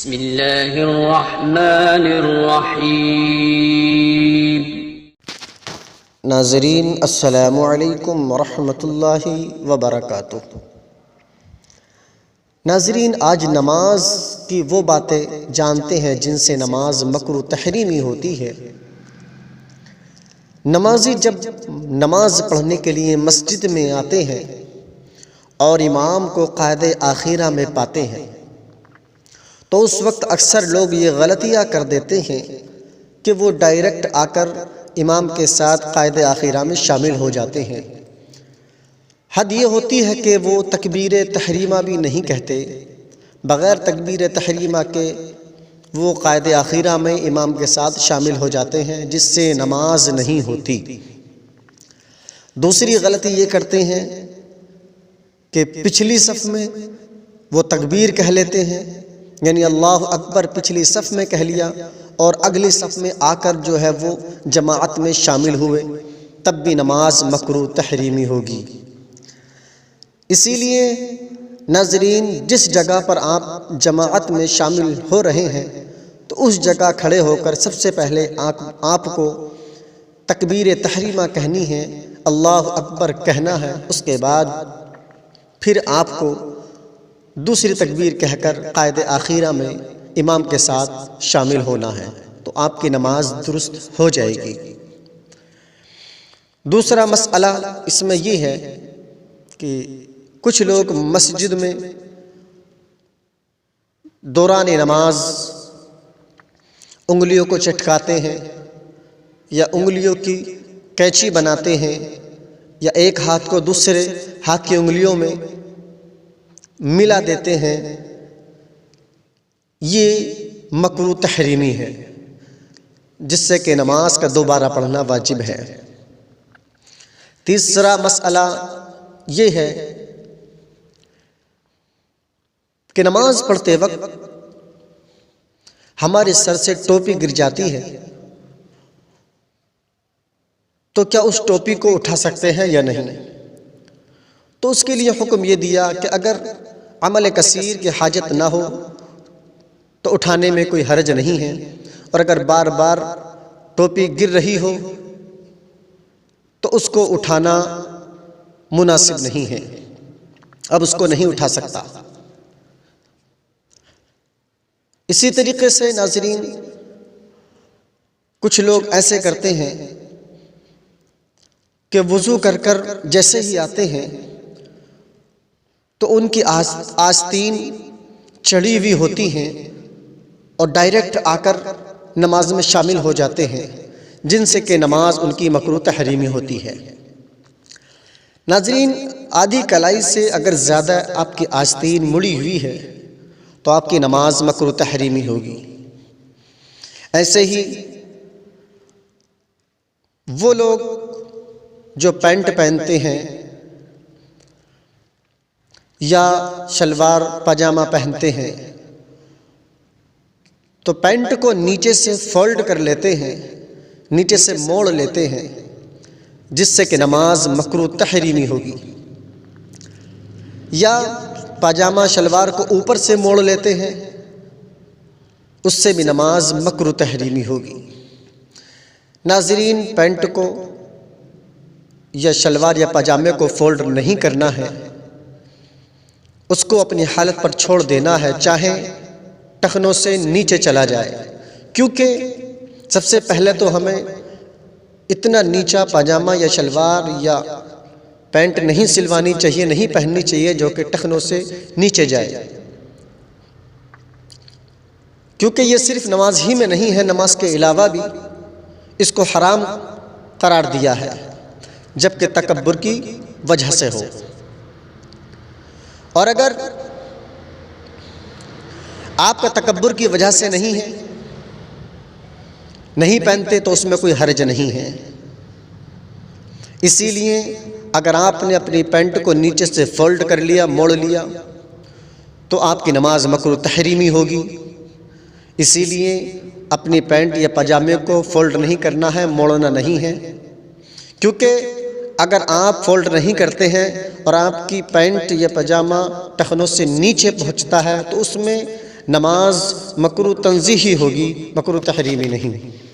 بسم اللہ الرحمن الرحیم۔ ناظرین السلام علیکم ورحمۃ اللہ وبرکاتہ۔ ناظرین، آج نماز کی وہ باتیں جانتے ہیں جن سے نماز مکروہ تحریمی ہوتی ہے۔ نمازی جب نماز پڑھنے کے لیے مسجد میں آتے ہیں اور امام کو قاعدہ آخرہ میں پاتے ہیں تو اس وقت اکثر لوگ یہ غلطیاں کر دیتے ہیں کہ وہ ڈائریکٹ آ کر امام کے ساتھ قاعدہ آخرہ میں شامل ہو جاتے ہیں۔ حد یہ ہوتی ہے کہ وہ تکبیر تحریمہ بھی نہیں کہتے، بغیر تکبیر تحریمہ کے وہ قاعدہ آخرہ میں امام کے ساتھ شامل ہو جاتے ہیں، جس سے نماز نہیں ہوتی۔ دوسری غلطی یہ کرتے ہیں کہ پچھلی صف میں وہ تکبیر کہہ لیتے ہیں، یعنی اللہ اکبر پچھلی صف میں کہہ لیا اور اگلی صف میں آ کر جو ہے وہ جماعت میں شامل ہوئے، تب بھی نماز مکروہ تحریمی ہوگی۔ اسی لیے ناظرین، جس جگہ پر آپ جماعت میں شامل ہو رہے ہیں تو اس جگہ کھڑے ہو کر سب سے پہلے آپ کو تکبیر تحریمہ کہنی ہے، اللہ اکبر کہنا ہے، اس کے بعد پھر آپ کو دوسری تکبیر کہہ کر قاعدہ آخرہ میں امام کے ساتھ شامل ہونا ہے، تو آپ کی نماز درست ہو جائے گی۔ دوسرا مسئلہ اس میں یہ ہے کہ کچھ لوگ مسجد میں دوران نماز انگلیوں کو چٹکاتے ہیں یا انگلیوں کی کینچی بناتے ہیں یا ایک ہاتھ کو دوسرے ہاتھ کی انگلیوں میں ملا دیتے ہیں، یہ مکروہ تحریمی ہے، جس سے کہ نماز کا دوبارہ پڑھنا واجب ہے۔ تیسرا مسئلہ یہ ہے کہ نماز پڑھتے وقت ہمارے سر سے ٹوپی گر جاتی ہے تو کیا اس ٹوپی کو اٹھا سکتے ہیں یا نہیں؟ تو اس کے لیے حکم یہ دیا کہ اگر عمل کثیر کی حاجت نہ ہو تو اٹھانے میں کوئی حرج نہیں ہے، اور اگر بار بار ٹوپی گر رہی ہو تو اس کو اٹھانا مناسب نہیں ہے، اب اس کو نہیں اٹھا سکتا۔ اسی طریقے سے ناظرین، کچھ لوگ ایسے کرتے ہیں کہ وضو کر کر جیسے ہی آتے ہیں تو ان کی آستین چڑھی ہوئی ہوتی ہیں اور ڈائریکٹ آ کر نماز میں شامل ہو جاتے ہیں، جن سے کہ نماز ان کی مکروہ تحریمی ہوتی ہے۔ ناظرین، آدھی کلائی سے اگر زیادہ آپ کی آستین مڑی ہوئی ہے تو آپ کی نماز مکروہ تحریمی ہوگی۔ ایسے ہی وہ لوگ جو پینٹ پہنتے ہیں یا شلوار پاجامہ پہنتے ہیں تو پینٹ کو نیچے سے فولڈ کر لیتے ہیں، نیچے سے موڑ لیتے ہیں، جس سے کہ نماز مکروہ تحریمی ہوگی۔ یا پاجامہ شلوار کو اوپر سے موڑ لیتے ہیں، اس سے بھی نماز مکروہ تحریمی ہوگی۔ ناظرین، پینٹ کو یا شلوار یا پاجامے کو فولڈ نہیں کرنا ہے، اس کو اپنی حالت پر چھوڑ دینا ہے، چاہے ٹخنوں سے نیچے چلا جائے، کیونکہ سب سے پہلے تو ہمیں اتنا نیچا پاجامہ یا شلوار یا پینٹ نہیں سلوانی چاہیے، نہیں پہننی چاہیے جو کہ ٹخنوں سے نیچے جائے، کیونکہ یہ صرف نماز ہی میں نہیں ہے، نماز کے علاوہ بھی اس کو حرام قرار دیا ہے، جبکہ تکبر کی وجہ سے ہو۔ اور اگر آپ کا تکبر کی وجہ سے نہیں ہے، نہیں پہنتے تو اس میں کوئی حرج نہیں ہے۔ اسی لیے اگر آپ نے اپنی پینٹ کو نیچے سے فولڈ کر لیا، موڑ لیا، تو آپ کی نماز مکروہ تحریمی ہوگی۔ اسی لیے اپنی پینٹ یا پاجامے کو فولڈ نہیں کرنا ہے، موڑنا نہیں ہے، کیونکہ اگر آپ فولڈ نہیں کرتے ہیں اور آپ کی پینٹ یا پاجامہ ٹخنوں سے نیچے پہنچتا ہے تو اس میں نماز مکروہ تنزیہی ہوگی، مکروہ تحریمی نہیں۔